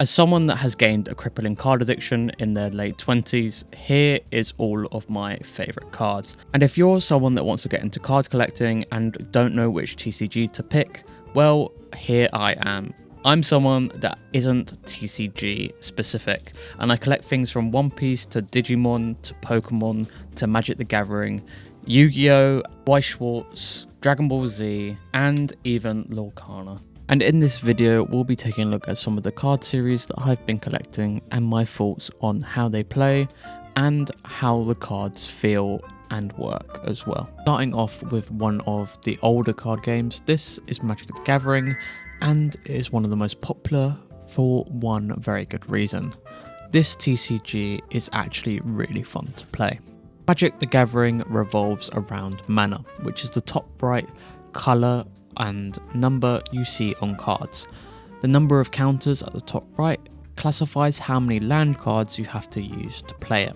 As someone that has gained a crippling card addiction in their late 20s, here is all of my favourite cards. And if you're someone that wants to get into card collecting and don't know which TCG to pick, well, here I am. I'm someone that isn't TCG specific, and I collect things from One Piece to Digimon to Pokémon to Magic the Gathering, Yu-Gi-Oh!, Weiss Schwarz, Dragon Ball Z, and even Lorcana. And in this video, we'll be taking a look at some of the card series that I've been collecting and my thoughts on how they play and how the cards feel and work as well. Starting off with one of the older card games, this is Magic the Gathering, and it is one of the most popular for one very good reason. This TCG is actually really fun to play. Magic the Gathering revolves around mana, which is the top right colour and number you see on cards. The number of counters at the top right classifies how many land cards you have to use to play it.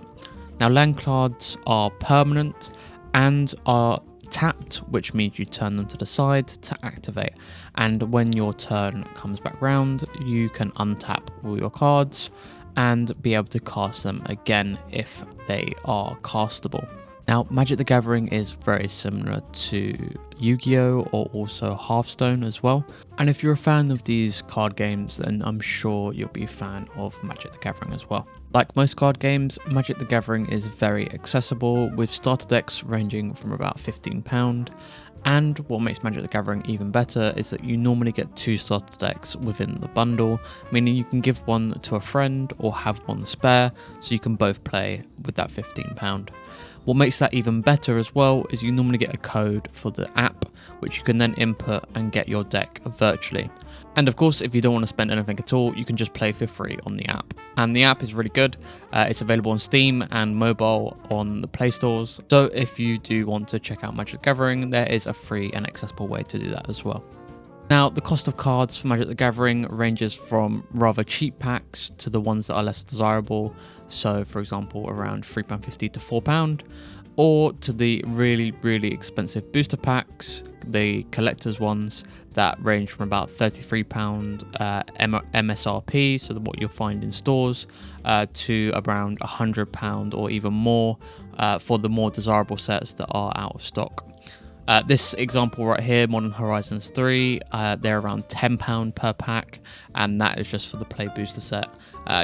Now, land cards are permanent and are tapped, which means you turn them to the side to activate, and when your turn comes back round, you can untap all your cards and be able to cast them again if they are castable. Now, Magic the Gathering is very similar to Yu-Gi-Oh! Or also Hearthstone as well. And if you're a fan of these card games, then I'm sure you'll be a fan of Magic the Gathering as well. Like most card games, Magic the Gathering is very accessible, with starter decks ranging from about £15. And what makes Magic the Gathering even better is that you normally get 2 starter decks within the bundle, meaning you can give one to a friend or have one spare, so you can both play with that £15. What makes that even better as well is you normally get a code for the app, which you can then input and get your deck virtually. And of course, if you don't want to spend anything at all, you can just play for free on the app. And the app is really good. It's available on Steam and mobile on the Play stores. So if you do want to check out Magic the Gathering, there is a free and accessible way to do that as well. Now, the cost of cards for Magic the Gathering ranges from rather cheap packs to the ones that are less desirable. So, for example, around £3.50 to £4, or to the really, really expensive booster packs, the collector's ones that range from about £33 MSRP, so what you'll find in stores, to around £100 or even more for the more desirable sets that are out of stock. This example right here, Modern Horizons 3, they're around £10 per pack, and that is just for the Play Booster set,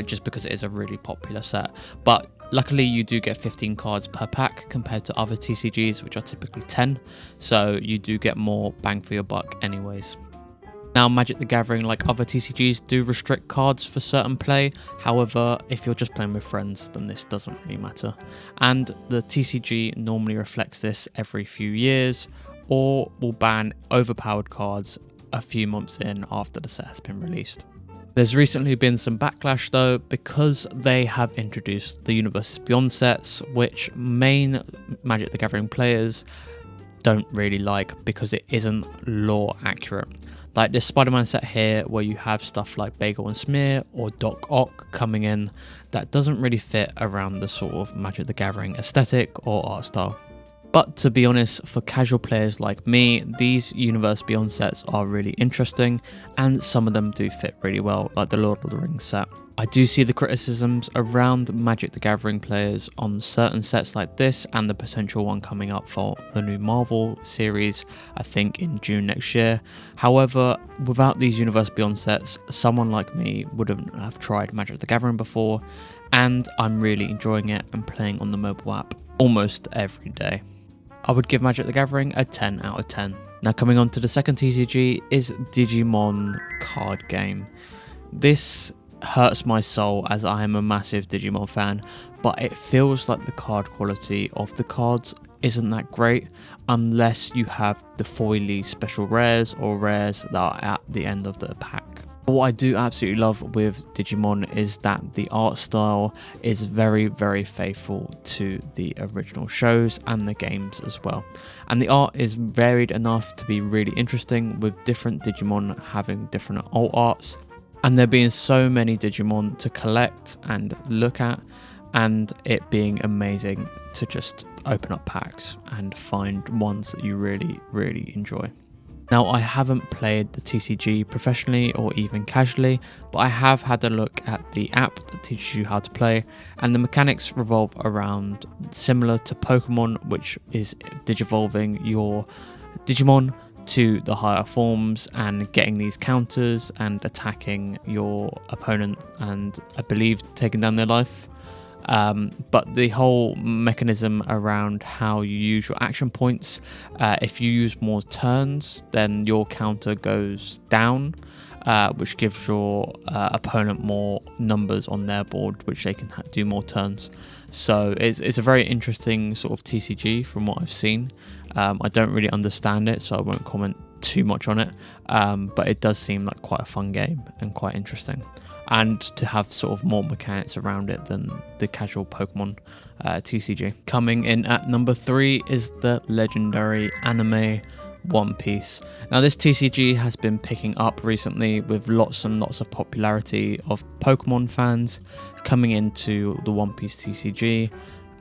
just because it is a really popular set. But luckily you do get 15 cards per pack compared to other TCGs, which are typically 10, so you do get more bang for your buck anyways. Now, Magic the Gathering, like other TCGs, do restrict cards for certain play. However, if you're just playing with friends, then this doesn't really matter. And the TCG normally reflects this every few years, or will ban overpowered cards a few months in after the set has been released. There's recently been some backlash though, because they have introduced the Universes Beyond sets, which main Magic the Gathering players don't really like because it isn't lore accurate. Like this Spider-Man set here, where you have stuff like Bagel and Smear or Doc Ock coming in, that doesn't really fit around the sort of Magic the Gathering aesthetic or art style. But to be honest, for casual players like me, these Universe Beyond sets are really interesting, and some of them do fit really well, like the Lord of the Rings set. I do see the criticisms around Magic the Gathering players on certain sets like this, and the potential one coming up for the new Marvel series, I think in June next year. However, without these Universe Beyond sets, someone like me wouldn't have tried Magic the Gathering before, and I'm really enjoying it and playing on the mobile app almost every day. I would give Magic the Gathering a 10 out of 10. Now, coming on to the second TCG is Digimon card game. This hurts my soul as I am a massive Digimon fan, but it feels like the card quality of the cards isn't that great unless you have the foily special rares or rares that are at the end of the pack. What I do absolutely love with Digimon is that the art style is very, very faithful to the original shows and the games as well. And the art is varied enough to be really interesting, with different Digimon having different alt arts, and there being so many Digimon to collect and look at, and it being amazing to just open up packs and find ones that you really, really enjoy. Now, I haven't played the TCG professionally or even casually, but I have had a look at the app that teaches you how to play, and the mechanics revolve around similar to Pokemon, which is digivolving your Digimon to the higher forms and getting these counters and attacking your opponent and, I believe, taking down their life. But the whole mechanism around how you use your action points, if you use more turns, then your counter goes down, which gives your opponent more numbers on their board, which they can do more turns. So it's a very interesting sort of TCG from what I've seen. I don't really understand it, so I won't comment too much on it, but it does seem like quite a fun game and quite interesting, and to have sort of more mechanics around it than the casual Pokemon TCG. Coming in at number 3 is the legendary anime One Piece. Now, this TCG has been picking up recently with lots and lots of popularity of Pokemon fans coming into the One Piece TCG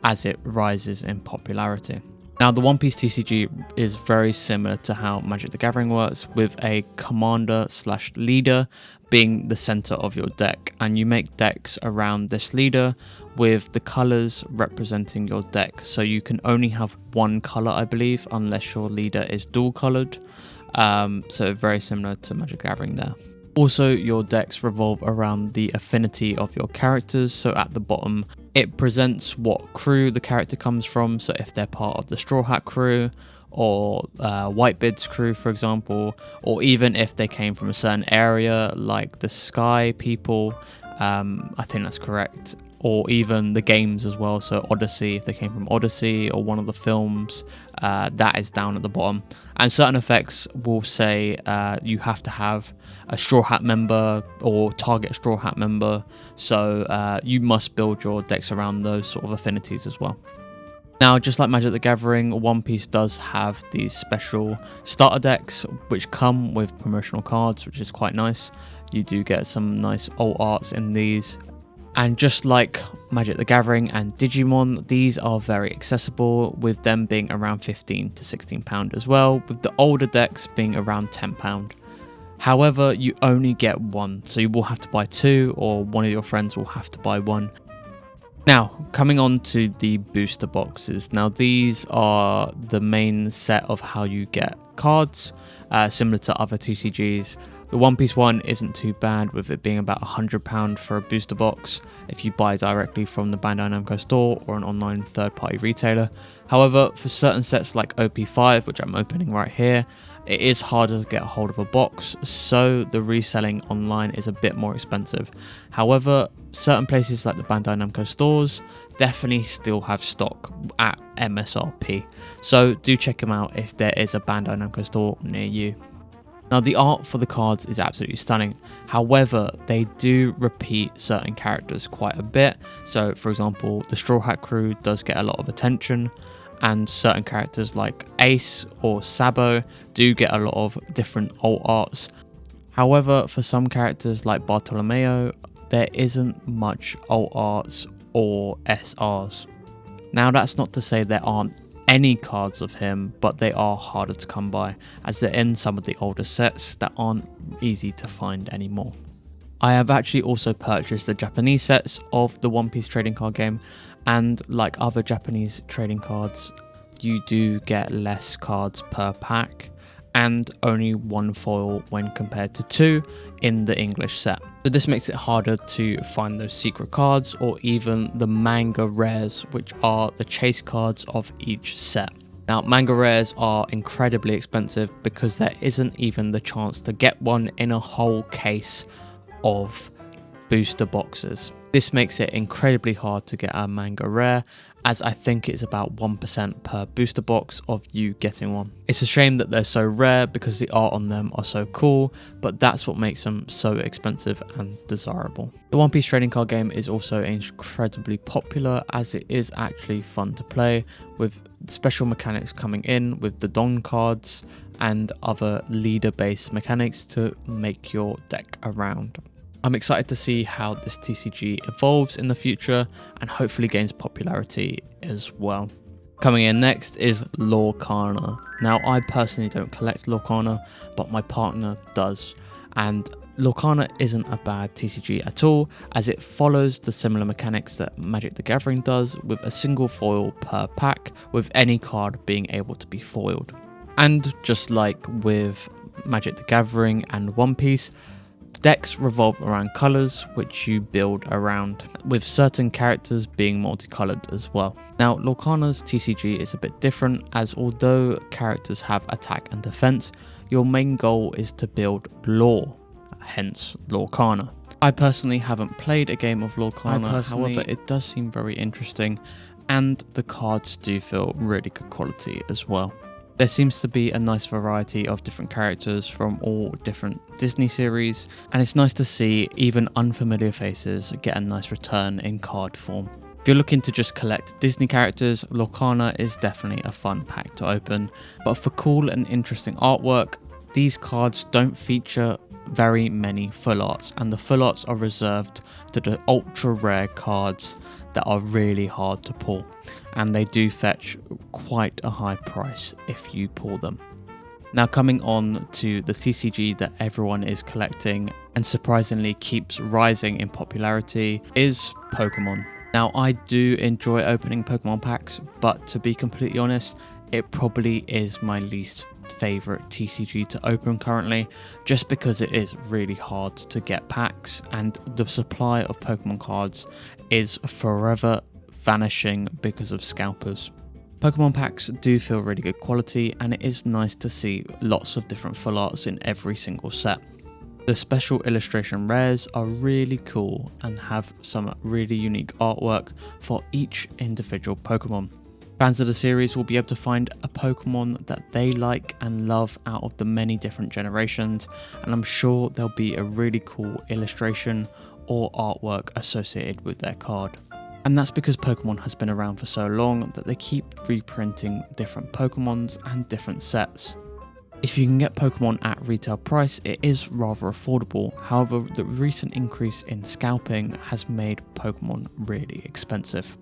as it rises in popularity. Now, the One Piece TCG is very similar to how Magic the Gathering works, with a commander/leader being the center of your deck, and you make decks around this leader with the colors representing your deck. So you can only have one color, I believe, unless your leader is dual colored. So very similar to Magic the Gathering there. Also, your decks revolve around the affinity of your characters. So at the bottom, it presents what crew the character comes from. So if they're part of the Straw Hat crew or Whitebeard's crew, for example, or even if they came from a certain area like the Sky people, I think that's correct, or even the games as well. So Odyssey, if they came from Odyssey or one of the films, that is down at the bottom. And certain effects will say you have to have a Straw Hat member or target a Straw Hat member. So you must build your decks around those sort of affinities as well. Now, just like Magic the Gathering, One Piece does have these special starter decks which come with promotional cards, which is quite nice. You do get some nice alt arts in these. And just like Magic the Gathering and Digimon, these are very accessible, with them being around £15 to £16 as well, with the older decks being around £10. However, you only get one, so you will have to buy two, or one of your friends will have to buy one. Now, coming on to the booster boxes. Now, these are the main set of how you get cards, similar to other TCGs. The One Piece one isn't too bad, with it being about £100 for a booster box if you buy directly from the Bandai Namco store or an online third-party retailer. However, for certain sets like OP5, which I'm opening right here, it is harder to get a hold of a box, so the reselling online is a bit more expensive. However, certain places like the Bandai Namco stores definitely still have stock at MSRP, so do check them out if there is a Bandai Namco store near you. Now, the art for the cards is absolutely stunning. However, they do repeat certain characters quite a bit. So, for example, the Straw Hat crew does get a lot of attention, and certain characters like Ace or Sabo do get a lot of different alt arts. However, for some characters like Bartolomeo, there isn't much alt arts or SRs. Now, that's not to say there aren't any cards of him, but they are harder to come by, as they're in some of the older sets that aren't easy to find anymore. I have actually also purchased the Japanese sets of the One Piece trading card game, and like other Japanese trading cards, you do get less cards per pack and only one foil when compared to two in the English set. So this makes it harder to find those secret cards or even the manga rares, which are the chase cards of each set. Now, manga rares are incredibly expensive because there isn't even the chance to get one in a whole case of booster boxes. This makes it incredibly hard to get a manga rare, as I think it's about 1% per booster box of you getting one. It's a shame that they're so rare because the art on them are so cool, but that's what makes them so expensive and desirable. The One Piece trading card game is also incredibly popular, as it is actually fun to play, with special mechanics coming in with the Don cards and other leader-based mechanics to make your deck around. I'm excited to see how this TCG evolves in the future and hopefully gains popularity as well. Coming in next is Lorcana. Now, I personally don't collect Lorcana, but my partner does. And Lorcana isn't a bad TCG at all, as it follows the similar mechanics that Magic the Gathering does, with a single foil per pack, with any card being able to be foiled. And just like with Magic the Gathering and One Piece, decks revolve around colours which you build around, with certain characters being multicoloured as well. Now, Lorcana's TCG is a bit different, as although characters have attack and defense, your main goal is to build lore, hence Lorcana. I personally haven't played a game of Lorcana, however it does seem very interesting, and the cards do feel really good quality as well. There seems to be a nice variety of different characters from all different Disney series, and it's nice to see even unfamiliar faces get a nice return in card form. If you're looking to just collect Disney characters, Lorcana is definitely a fun pack to open, but for cool and interesting artwork, these cards don't feature very many full arts, and the full arts are reserved to the ultra rare cards that are really hard to pull, and they do fetch quite a high price if you pull them. Now, coming on to the TCG that everyone is collecting and surprisingly keeps rising in popularity is Pokemon. Now, I do enjoy opening Pokemon packs, but to be completely honest, it probably is my least favorite TCG to open currently, just because it is really hard to get packs and the supply of Pokemon cards is forever vanishing because of scalpers. Pokemon packs do feel really good quality, and it is nice to see lots of different full arts in every single set. The special illustration rares are really cool and have some really unique artwork for each individual Pokemon. Fans of the series will be able to find a Pokemon that they like and love out of the many different generations, and I'm sure there'll be a really cool illustration or artwork associated with their card. And that's because Pokemon has been around for so long that they keep reprinting different Pokemons and different sets. If you can get Pokemon at retail price, it is rather affordable. However, the recent increase in scalping has made Pokemon really expensive.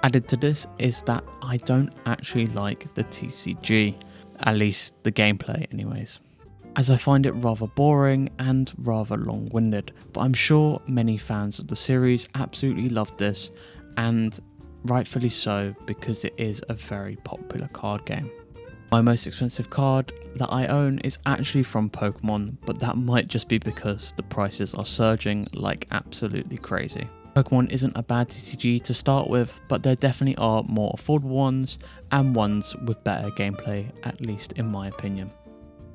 Added to this is that I don't actually like the TCG, at least the gameplay anyways, as I find it rather boring and rather long-winded, but I'm sure many fans of the series absolutely love this, and rightfully so, because it is a very popular card game. My most expensive card that I own is actually from Pokemon, but that might just be because the prices are surging like absolutely crazy. Pokemon isn't a bad TCG to start with, but there definitely are more affordable ones and ones with better gameplay, at least in my opinion.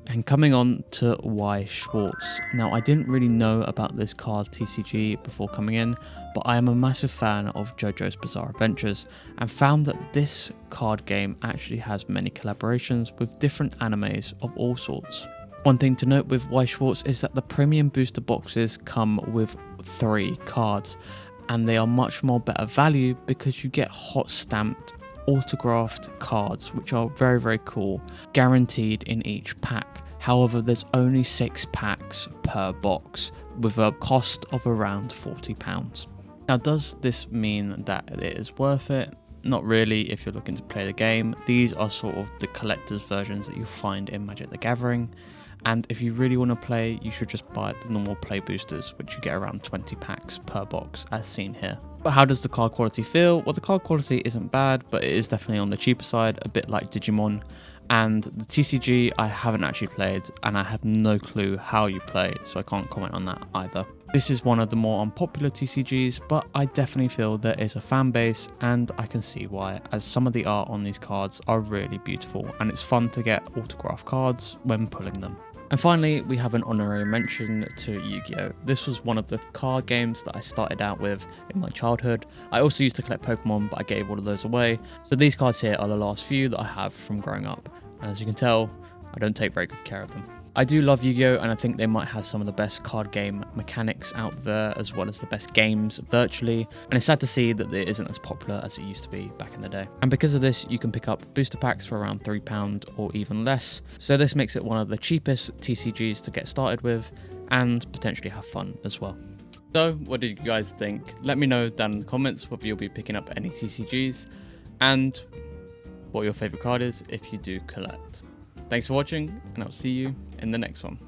And coming on to Weiss Schwarz. Now, I didn't really know about this card TCG before coming in, but I am a massive fan of JoJo's Bizarre Adventures and found that this card game actually has many collaborations with different animes of all sorts. One thing to note with Weiss Schwarz is that the premium booster boxes come with 3 cards, and they are much more better value because you get hot stamped autographed cards, which are very, very cool, guaranteed in each pack. However, there's only 6 packs per box with a cost of around £40. Now, does this mean that it is worth it? Not really if you're looking to play the game. These are sort of the collector's versions that you find in Magic the Gathering. And if you really want to play, you should just buy the normal play boosters, which you get around 20 packs per box, as seen here. But how does the card quality feel? Well, the card quality isn't bad, but it is definitely on the cheaper side, a bit like Digimon. And the TCG I haven't actually played, and I have no clue how you play, so I can't comment on that either. This is one of the more unpopular TCGs, but I definitely feel there is a fan base, and I can see why, as some of the art on these cards are really beautiful, and it's fun to get autograph cards when pulling them. And finally, we have an honorary mention to Yu-Gi-Oh! This was one of the card games that I started out with in my childhood. I also used to collect Pokemon, but I gave all of those away. So these cards here are the last few that I have from growing up. And as you can tell, I don't take very good care of them. I do love Yu-Gi-Oh! And I think they might have some of the best card game mechanics out there, as well as the best games virtually. And it's sad to see that it isn't as popular as it used to be back in the day. And because of this, you can pick up booster packs for around £3 or even less. So this makes it one of the cheapest TCGs to get started with and potentially have fun as well. So what did you guys think? Let me know down in the comments whether you'll be picking up any TCGs. And what your favorite card is if you do collect. Thanks for watching, and I'll see you in the next one.